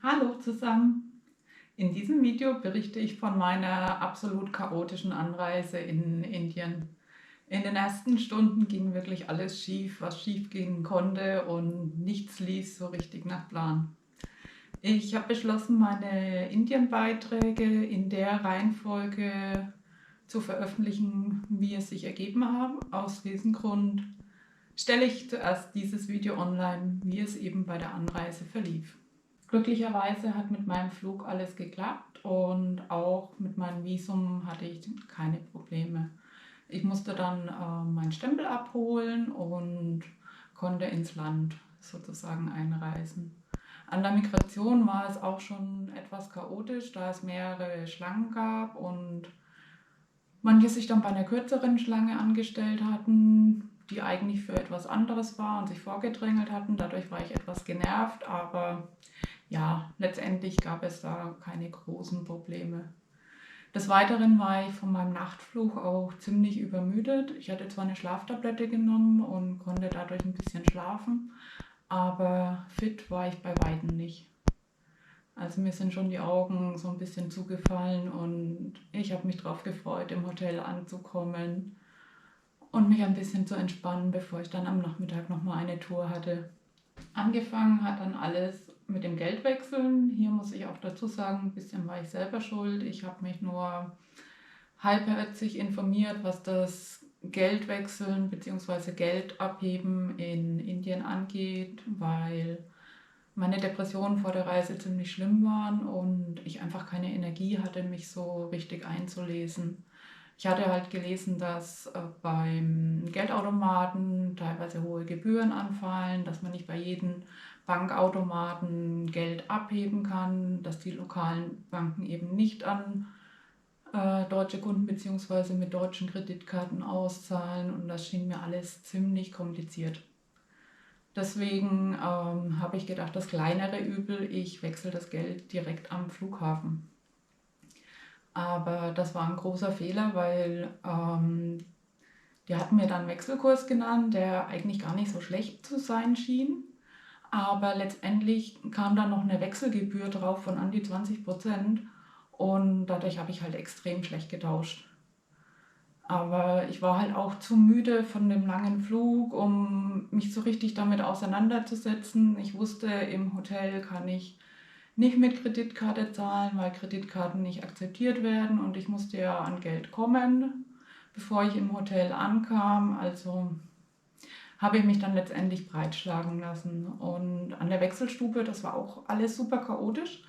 Hallo zusammen! In diesem Video berichte ich von meiner absolut chaotischen Anreise in Indien. In den ersten Stunden ging wirklich alles schief, was schief gehen konnte, und nichts lief so richtig nach Plan. Ich habe beschlossen, meine Indien-Beiträge in der Reihenfolge zu veröffentlichen, wie es sich ergeben haben. Aus diesem Grund stelle ich zuerst dieses Video online, wie es eben bei der Anreise verlief. Glücklicherweise hat mit meinem Flug alles geklappt und auch mit meinem Visum hatte ich keine Probleme. Ich musste dann meinen Stempel abholen und konnte ins Land sozusagen einreisen. An der Migration war es auch schon etwas chaotisch, da es mehrere Schlangen gab und manche sich dann bei einer kürzeren Schlange angestellt hatten, die eigentlich für etwas anderes war und sich vorgedrängelt hatten. Dadurch war ich etwas genervt, aber ja, letztendlich gab es da keine großen Probleme. Des Weiteren war ich von meinem Nachtflug auch ziemlich übermüdet. Ich hatte zwar eine Schlaftablette genommen und konnte dadurch ein bisschen schlafen, aber fit war ich bei weitem nicht. Also mir sind schon die Augen so ein bisschen zugefallen und ich habe mich darauf gefreut, im Hotel anzukommen und mich ein bisschen zu entspannen, bevor ich dann am Nachmittag nochmal eine Tour hatte. Angefangen hat dann alles mit dem Geldwechseln. Hier muss ich auch dazu sagen, ein bisschen war ich selber schuld. Ich habe mich nur halbherzig informiert, was das Geldwechseln bzw. Geld abheben in Indien angeht, weil meine Depressionen vor der Reise ziemlich schlimm waren und ich einfach keine Energie hatte, mich so richtig einzulesen. Ich hatte halt gelesen, dass beim Geldautomaten teilweise hohe Gebühren anfallen, dass man nicht bei jedem Bankautomaten Geld abheben kann, dass die lokalen Banken eben nicht an deutsche Kunden bzw. mit deutschen Kreditkarten auszahlen, und das schien mir alles ziemlich kompliziert. Deswegen habe ich gedacht, das kleinere Übel, ich wechsle das Geld direkt am Flughafen. Aber das war ein großer Fehler, weil die hatten mir dann einen Wechselkurs genannt, der eigentlich gar nicht so schlecht zu sein schien. Aber letztendlich kam dann noch eine Wechselgebühr drauf von an die 20% und dadurch habe ich halt extrem schlecht getauscht. Aber ich war halt auch zu müde von dem langen Flug, um mich so richtig damit auseinanderzusetzen. Ich wusste, im Hotel kann ich nicht mit Kreditkarte zahlen, weil Kreditkarten nicht akzeptiert werden, und ich musste ja an Geld kommen, bevor ich im Hotel ankam. Also habe ich mich dann letztendlich breitschlagen lassen. Und an der Wechselstube, das war auch alles super chaotisch.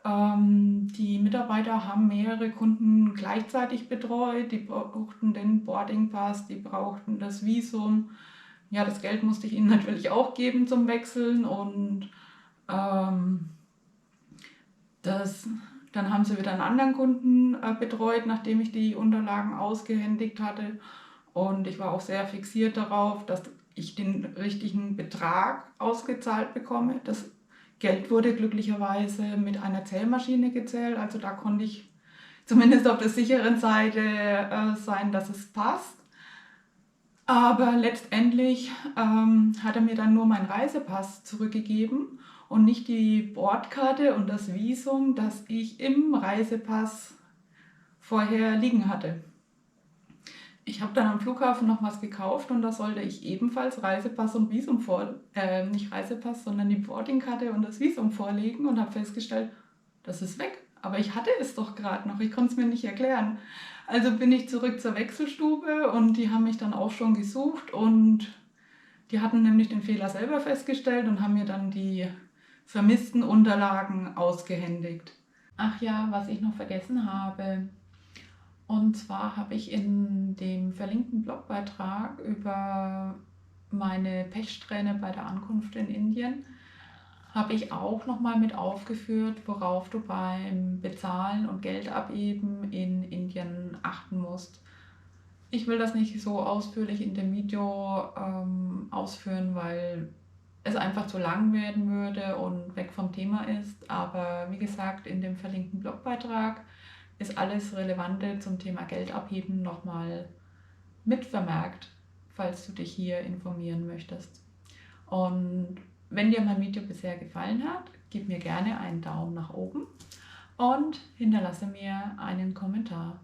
Die Mitarbeiter haben mehrere Kunden gleichzeitig betreut. Die brauchten den Boardingpass, die brauchten das Visum. Ja, das Geld musste ich ihnen natürlich auch geben zum Wechseln, und das, dann haben sie wieder einen anderen Kunden betreut, nachdem ich die Unterlagen ausgehändigt hatte. Und ich war auch sehr fixiert darauf, dass ich den richtigen Betrag ausgezahlt bekomme. Das Geld wurde glücklicherweise mit einer Zählmaschine gezählt, also da konnte ich zumindest auf der sicheren Seite sein, dass es passt. Aber letztendlich hat er mir dann nur meinen Reisepass zurückgegeben und nicht die Bordkarte und das Visum, das ich im Reisepass vorher liegen hatte. Ich habe dann am Flughafen noch was gekauft und da sollte ich ebenfalls Reisepass und Visum nicht Reisepass, sondern die Boardingkarte und das Visum vorlegen, und habe festgestellt, das ist weg. Aber ich hatte es doch gerade noch, ich konnte es mir nicht erklären. Also bin ich zurück zur Wechselstube und die haben mich dann auch schon gesucht, und die hatten nämlich den Fehler selber festgestellt und haben mir dann die vermissten Unterlagen ausgehändigt. Ach ja, was ich noch vergessen habe. Und zwar habe ich in dem verlinkten Blogbeitrag über meine Pechsträhne bei der Ankunft in Indien habe ich auch nochmal mit aufgeführt, worauf du beim Bezahlen und Geld abheben in Indien achten musst. Ich will das nicht so ausführlich in dem Video ausführen, weil es einfach zu lang werden würde und weg vom Thema ist. Aber wie gesagt, in dem verlinkten Blogbeitrag ist alles Relevante zum Thema Geld abheben nochmal mit vermerkt, falls du dich hier informieren möchtest. Und wenn dir mein Video bisher gefallen hat, gib mir gerne einen Daumen nach oben und hinterlasse mir einen Kommentar.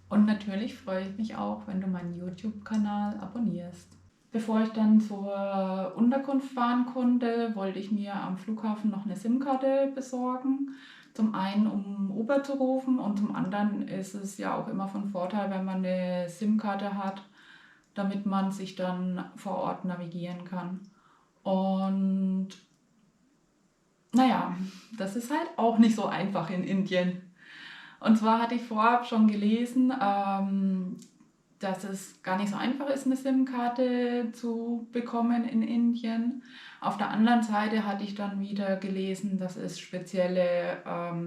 Und natürlich freue ich mich auch, wenn du meinen YouTube-Kanal abonnierst. Bevor ich dann zur Unterkunft fahren konnte, wollte ich mir am Flughafen noch eine SIM-Karte besorgen. Zum einen, um Uber zu rufen, und zum anderen ist es ja auch immer von Vorteil, wenn man eine SIM-Karte hat, damit man sich dann vor Ort navigieren kann. Und naja, das ist halt auch nicht so einfach in Indien. Und zwar hatte ich vorab schon gelesen, dass es gar nicht so einfach ist, eine SIM-Karte zu bekommen in Indien. Auf der anderen Seite hatte ich dann wieder gelesen, dass es spezielle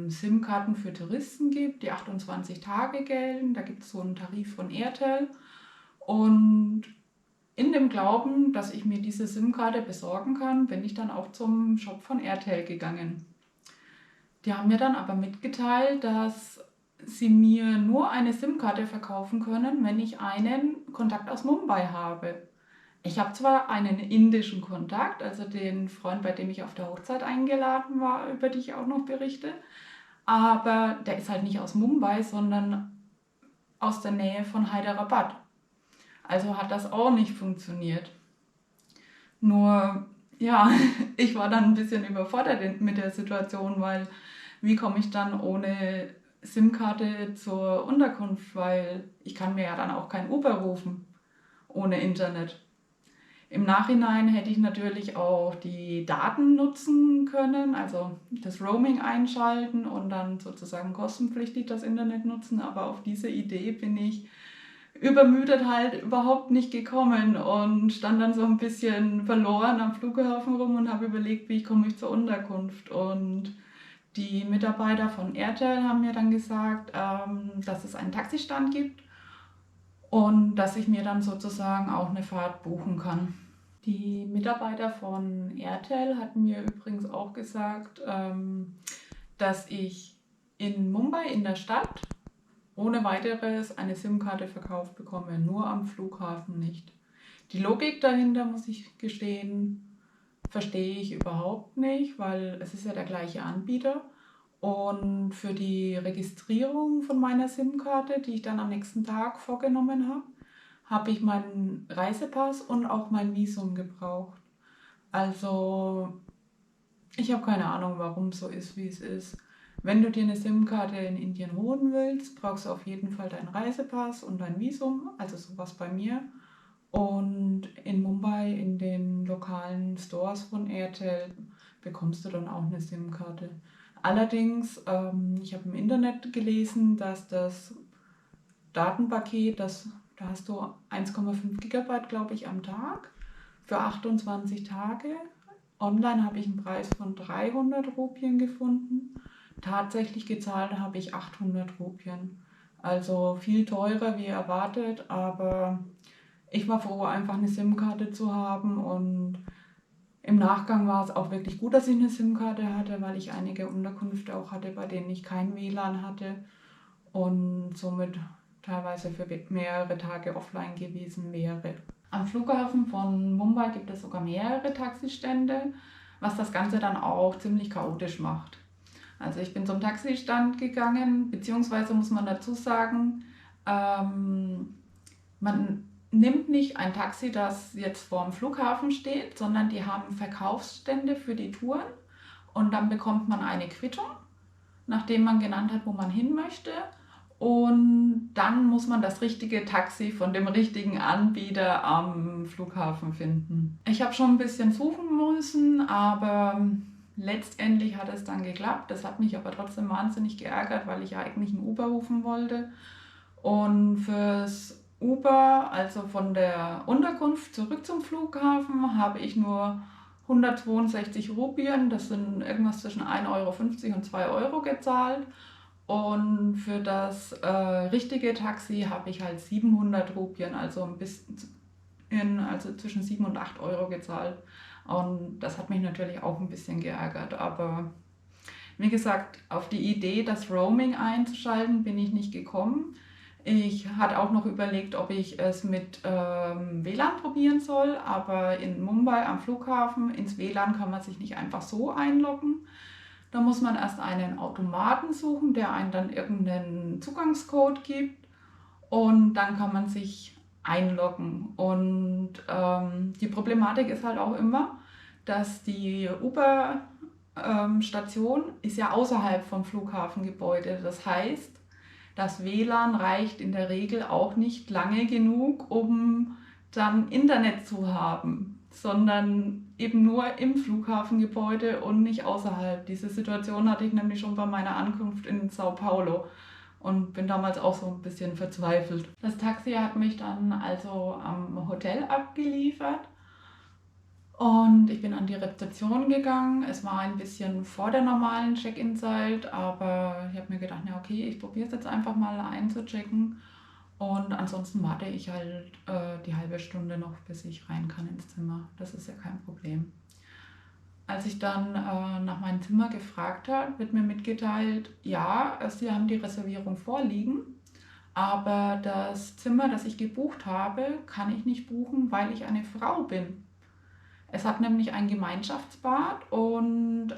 SIM-Karten für Touristen gibt, die 28 Tage gelten. Da gibt es so einen Tarif von Airtel. Und in dem Glauben, dass ich mir diese SIM-Karte besorgen kann, bin ich dann auch zum Shop von Airtel gegangen. Die haben mir dann aber mitgeteilt, dass sie mir nur eine SIM-Karte verkaufen können, wenn ich einen Kontakt aus Mumbai habe. Ich habe zwar einen indischen Kontakt, also den Freund, bei dem ich auf der Hochzeit eingeladen war, über die ich auch noch berichte, aber der ist halt nicht aus Mumbai, sondern aus der Nähe von Hyderabad. Also hat das auch nicht funktioniert. Nur, ja, ich war dann ein bisschen überfordert mit der Situation, weil wie komme ich dann ohne SIM-Karte zur Unterkunft, weil ich kann mir ja dann auch kein Uber rufen ohne Internet. Im Nachhinein hätte ich natürlich auch die Daten nutzen können, also das Roaming einschalten und dann sozusagen kostenpflichtig das Internet nutzen, aber auf diese Idee bin ich übermüdet halt überhaupt nicht gekommen und stand dann so ein bisschen verloren am Flughafen rum und habe überlegt, wie komme ich zur Unterkunft. Und die Mitarbeiter von Airtel haben mir dann gesagt, dass es einen Taxistand gibt und dass ich mir dann sozusagen auch eine Fahrt buchen kann. Die Mitarbeiter von Airtel hatten mir übrigens auch gesagt, dass ich in Mumbai in der Stadt ohne weiteres eine SIM-Karte verkauft bekomme, nur am Flughafen nicht. Die Logik dahinter, muss ich gestehen, verstehe ich überhaupt nicht, weil es ist ja der gleiche Anbieter. Und für die Registrierung von meiner SIM-Karte, die ich dann am nächsten Tag vorgenommen habe, habe ich meinen Reisepass und auch mein Visum gebraucht. Also ich habe keine Ahnung, warum es so ist, wie es ist. Wenn du dir eine SIM-Karte in Indien holen willst, brauchst du auf jeden Fall deinen Reisepass und dein Visum, also sowas bei mir. Und in Mumbai, in den lokalen Stores von Airtel, bekommst du dann auch eine SIM-Karte. Allerdings, ich habe im Internet gelesen, dass das Datenpaket, da hast du 1,5 Gigabyte, glaube ich, am Tag für 28 Tage. Online habe ich einen Preis von 300 Rupien gefunden. Tatsächlich gezahlt habe ich 800 Rupien. Also viel teurer wie erwartet, aber ich war froh, einfach eine SIM-Karte zu haben, und im Nachgang war es auch wirklich gut, dass ich eine SIM-Karte hatte, weil ich einige Unterkünfte auch hatte, bei denen ich kein WLAN hatte und somit teilweise für mehrere Tage offline gewesen wäre. Am Flughafen von Mumbai gibt es sogar mehrere Taxistände, was das Ganze dann auch ziemlich chaotisch macht. Also ich bin zum Taxistand gegangen, beziehungsweise muss man dazu sagen, man nimmt nicht ein Taxi, das jetzt vor dem Flughafen steht, sondern die haben Verkaufsstände für die Touren, und dann bekommt man eine Quittung, nachdem man genannt hat, wo man hin möchte. Und dann muss man das richtige Taxi von dem richtigen Anbieter am Flughafen finden. Ich habe schon ein bisschen suchen müssen, aber letztendlich hat es dann geklappt. Das hat mich aber trotzdem wahnsinnig geärgert, weil ich ja eigentlich einen Uber rufen wollte. Und fürs Uber, also von der Unterkunft zurück zum Flughafen, habe ich nur 162 Rupien, das sind irgendwas zwischen 1,50 € und 2 Euro gezahlt. Und für das richtige Taxi habe ich halt 700 Rupien, also ein bisschen, also zwischen 7 und 8 Euro gezahlt. Und das hat mich natürlich auch ein bisschen geärgert. Aber wie gesagt, auf die Idee, das Roaming einzuschalten, bin ich nicht gekommen. Ich hatte auch noch überlegt, ob ich es mit WLAN probieren soll, aber in Mumbai am Flughafen ins WLAN kann man sich nicht einfach so einloggen. Da muss man erst einen Automaten suchen, der einen dann irgendeinen Zugangscode gibt und dann kann man sich einloggen. Und die Problematik ist halt auch immer, dass die Uber-Station ist ja außerhalb vom Flughafengebäude. Das heißt, das WLAN reicht in der Regel auch nicht lange genug, um dann Internet zu haben, sondern eben nur im Flughafengebäude und nicht außerhalb. Diese Situation hatte ich nämlich schon bei meiner Ankunft in Sao Paulo und bin damals auch so ein bisschen verzweifelt. Das Taxi hat mich dann also am Hotel abgeliefert und ich bin an die Rezeption gegangen. Es war ein bisschen vor der normalen Check-in-Zeit, aber ich habe mir gedacht, na okay, ich probiere es jetzt einfach mal einzuchecken. Und ansonsten warte ich halt die halbe Stunde noch, bis ich rein kann ins Zimmer. Das ist ja kein Problem. Als ich dann nach meinem Zimmer gefragt habe, wird mir mitgeteilt, ja, Sie haben die Reservierung vorliegen, aber das Zimmer, das ich gebucht habe, kann ich nicht buchen, weil ich eine Frau bin. Es hat nämlich ein Gemeinschaftsbad und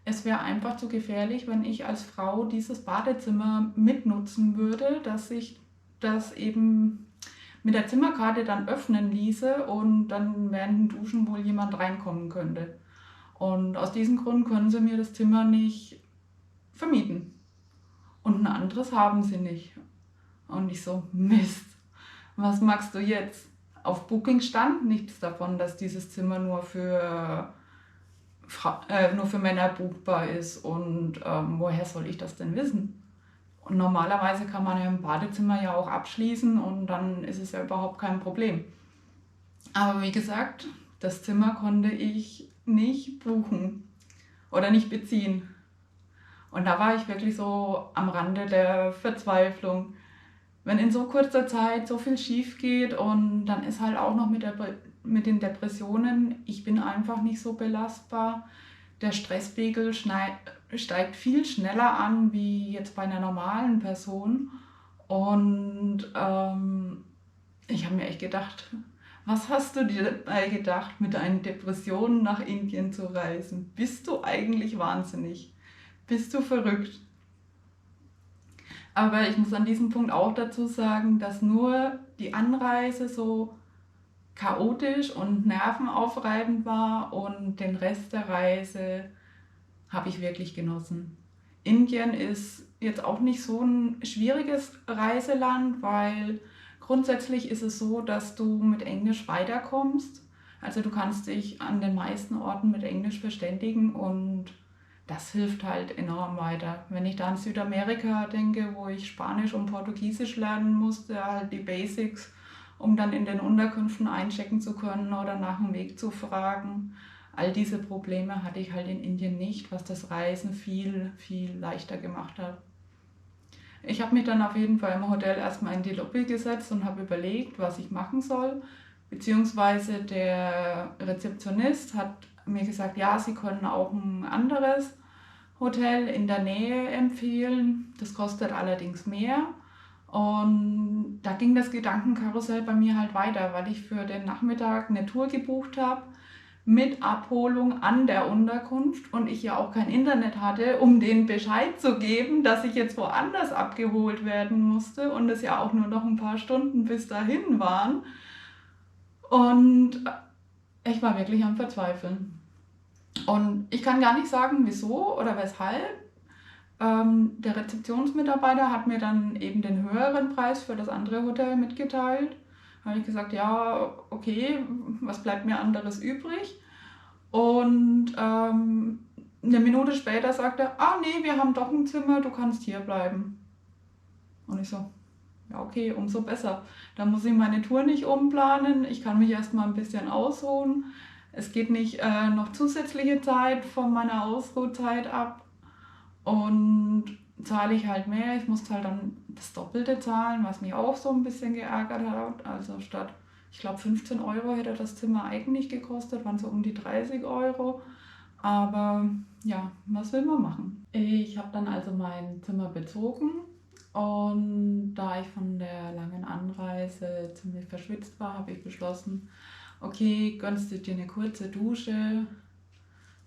es wäre einfach zu gefährlich, wenn ich als Frau dieses Badezimmer mitnutzen würde, dass ich das eben mit der Zimmerkarte dann öffnen ließe und dann während dem Duschen wohl jemand reinkommen könnte. Und aus diesem Grund können sie mir das Zimmer nicht vermieten. Und ein anderes haben sie nicht. Und ich so, Mist, was machst du jetzt? Auf Booking stand nichts davon, dass dieses Zimmer nur für Männer buchbar ist. Und woher soll ich das denn wissen? Und normalerweise kann man ja im Badezimmer ja auch abschließen und dann ist es ja überhaupt kein Problem. Aber wie gesagt, das Zimmer konnte ich nicht buchen oder nicht beziehen. Und da war ich wirklich so am Rande der Verzweiflung. Wenn in so kurzer Zeit so viel schief geht und dann ist halt auch noch mit den Depressionen, ich bin einfach nicht so belastbar. Der Stresspegel steigt viel schneller an wie jetzt bei einer normalen Person. Und ich habe mir echt gedacht, was hast du dir dabei gedacht, mit deinen Depressionen nach Indien zu reisen? Bist du eigentlich wahnsinnig? Bist du verrückt? Aber ich muss an diesem Punkt auch dazu sagen, dass nur die Anreise so chaotisch und nervenaufreibend war und den Rest der Reise habe ich wirklich genossen. Indien ist jetzt auch nicht so ein schwieriges Reiseland, weil grundsätzlich ist es so, dass du mit Englisch weiterkommst. Also du kannst dich an den meisten Orten mit Englisch verständigen und das hilft halt enorm weiter. Wenn ich da an Südamerika denke, wo ich Spanisch und Portugiesisch lernen musste, halt die Basics, um dann in den Unterkünften einchecken zu können oder nach dem Weg zu fragen. All diese Probleme hatte ich halt in Indien nicht, was das Reisen viel, viel leichter gemacht hat. Ich habe mich dann auf jeden Fall im Hotel erstmal in die Lobby gesetzt und habe überlegt, was ich machen soll. Beziehungsweise der Rezeptionist hat mir gesagt, ja, Sie können auch ein anderes Hotel in der Nähe empfehlen. Das kostet allerdings mehr. Und da ging das Gedankenkarussell bei mir halt weiter, weil ich für den Nachmittag eine Tour gebucht habe mit Abholung an der Unterkunft und ich ja auch kein Internet hatte, um denen Bescheid zu geben, dass ich jetzt woanders abgeholt werden musste und es ja auch nur noch ein paar Stunden bis dahin waren. Und ich war wirklich am Verzweifeln. Und ich kann gar nicht sagen, wieso oder weshalb. Der Rezeptionsmitarbeiter hat mir dann eben den höheren Preis für das andere Hotel mitgeteilt. Da habe ich gesagt, ja, okay, was bleibt mir anderes übrig? Und eine Minute später sagt er, ah nee, wir haben doch ein Zimmer, du kannst hier bleiben. Und ich so, ja okay, umso besser. Da muss ich meine Tour nicht umplanen, ich kann mich erstmal ein bisschen ausruhen. Es geht nicht noch zusätzliche Zeit von meiner Ausruhzeit ab und zahle ich halt mehr. Ich musste halt dann das Doppelte zahlen, was mich auch so ein bisschen geärgert hat. Also statt, ich glaube 15 Euro hätte das Zimmer eigentlich gekostet, waren so um die 30 Euro. Aber ja, was will man machen? Ich habe dann also mein Zimmer bezogen und da ich von der langen Anreise ziemlich verschwitzt war, habe ich beschlossen, okay, gönnst du dir eine kurze Dusche,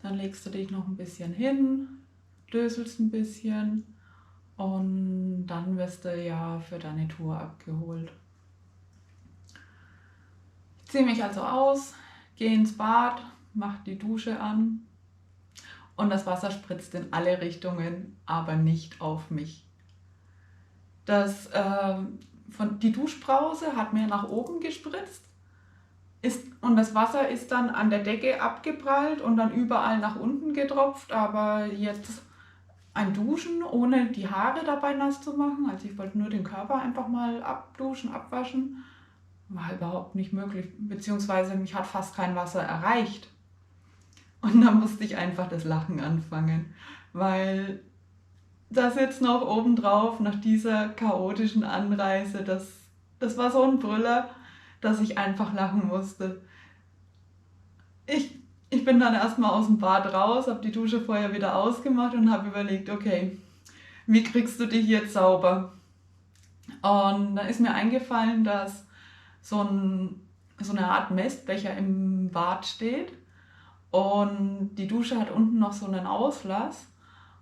Dann legst du dich noch ein bisschen hin, döselst ein bisschen und dann wirst du ja für deine Tour abgeholt. Ich ziehe mich also aus, gehe ins Bad, mache die Dusche an und das Wasser spritzt in alle Richtungen, aber nicht auf mich. Die Duschbrause hat mir nach oben gespritzt und das Wasser ist dann an der Decke abgeprallt und dann überall nach unten getropft, aber jetzt ein Duschen, ohne die Haare dabei nass zu machen, also ich wollte nur den Körper einfach mal abduschen, abwaschen, war überhaupt nicht möglich, beziehungsweise mich hat fast kein Wasser erreicht. Und dann musste ich einfach das Lachen anfangen, weil das jetzt noch obendrauf, nach dieser chaotischen Anreise, das war so ein Brüller, dass ich einfach lachen musste. Ich bin dann erstmal aus dem Bad raus, habe die Dusche vorher wieder ausgemacht und habe überlegt, okay, wie kriegst du dich jetzt sauber? Und da ist mir eingefallen, dass so eine Art Messbecher im Bad steht und die Dusche hat unten noch so einen Auslass.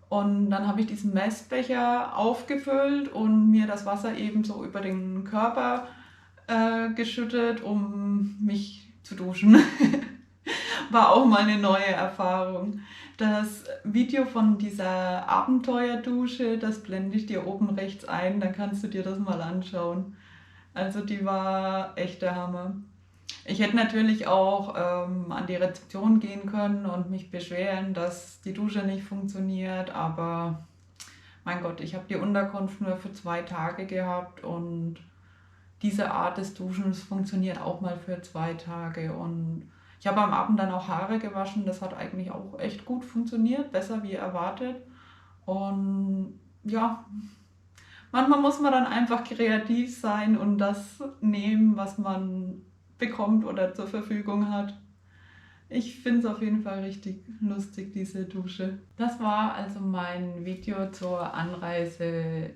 Und dann habe ich diesen Messbecher aufgefüllt und mir das Wasser eben so über den Körper geschüttet, um mich zu duschen. War auch mal eine neue Erfahrung. Das Video von dieser Abenteuerdusche, das blende ich dir oben rechts ein, dann kannst du dir das mal anschauen. Also die war echt der Hammer. Ich hätte natürlich auch an die Rezeption gehen können und mich beschweren, dass die Dusche nicht funktioniert, aber mein Gott, ich habe die Unterkunft nur für 2 Tage gehabt und diese Art des Duschens funktioniert auch mal für 2 Tage und ich habe am Abend dann auch Haare gewaschen, das hat eigentlich auch echt gut funktioniert, besser wie erwartet und ja, manchmal muss man dann einfach kreativ sein und das nehmen, was man bekommt oder zur Verfügung hat. Ich finde es auf jeden Fall richtig lustig, diese Dusche. Das war also mein Video zur Anreise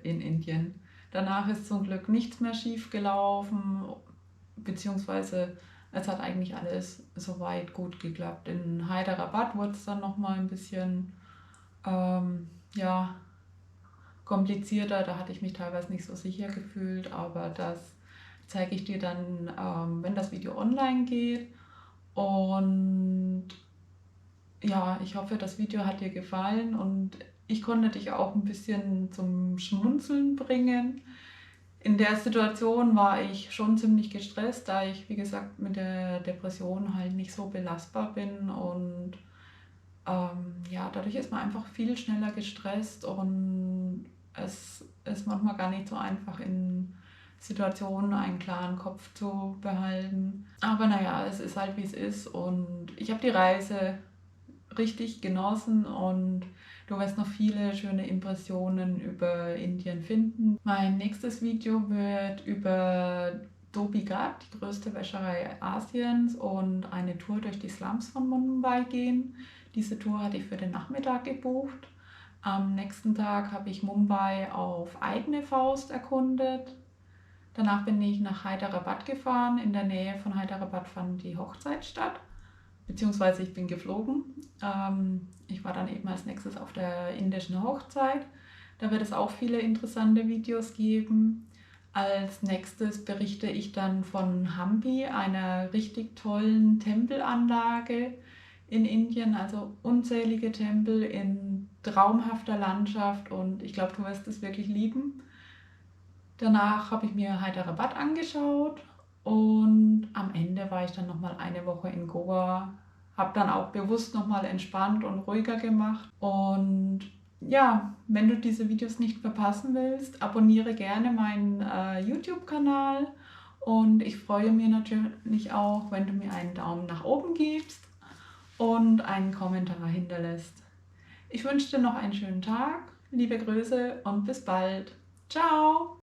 in Indien. Danach ist zum Glück nichts mehr schief gelaufen, beziehungsweise es hat eigentlich alles soweit gut geklappt. In Hyderabad wurde es dann nochmal ein bisschen ja, komplizierter, da hatte ich mich teilweise nicht so sicher gefühlt, aber das zeige ich dir dann, wenn das Video online geht. Und ja, ich hoffe, das Video hat dir gefallen und ich konnte dich auch ein bisschen zum Schmunzeln bringen. In der Situation war ich schon ziemlich gestresst, da ich, wie gesagt, mit der Depression halt nicht so belastbar bin und ja, dadurch ist man einfach viel schneller gestresst und es ist manchmal gar nicht so einfach in Situationen einen klaren Kopf zu behalten. Aber naja, es ist halt wie es ist und ich habe die Reise richtig genossen und du wirst noch viele schöne Impressionen über Indien finden. Mein nächstes Video wird über Dhobi Ghat, die größte Wäscherei Asiens, und eine Tour durch die Slums von Mumbai gehen. Diese Tour hatte ich für den Nachmittag gebucht. Am nächsten Tag habe ich Mumbai auf eigene Faust erkundet. Danach bin ich nach Hyderabad gefahren. In der Nähe von Hyderabad fand die Hochzeit statt, beziehungsweise ich bin geflogen. Ich war dann eben als nächstes auf der indischen Hochzeit. Da wird es auch viele interessante Videos geben. Als nächstes berichte ich dann von Hampi, einer richtig tollen Tempelanlage in Indien, also unzählige Tempel in traumhafter Landschaft und ich glaube, du wirst es wirklich lieben. Danach habe ich mir Hyderabad angeschaut und am Ende war ich dann nochmal eine Woche in Goa, habe dann auch bewusst nochmal entspannt und ruhiger gemacht. Und ja, wenn du diese Videos nicht verpassen willst, abonniere gerne meinen YouTube-Kanal und ich freue mich natürlich auch, wenn du mir einen Daumen nach oben gibst und einen Kommentar hinterlässt. Ich wünsche dir noch einen schönen Tag, liebe Grüße und bis bald. Ciao!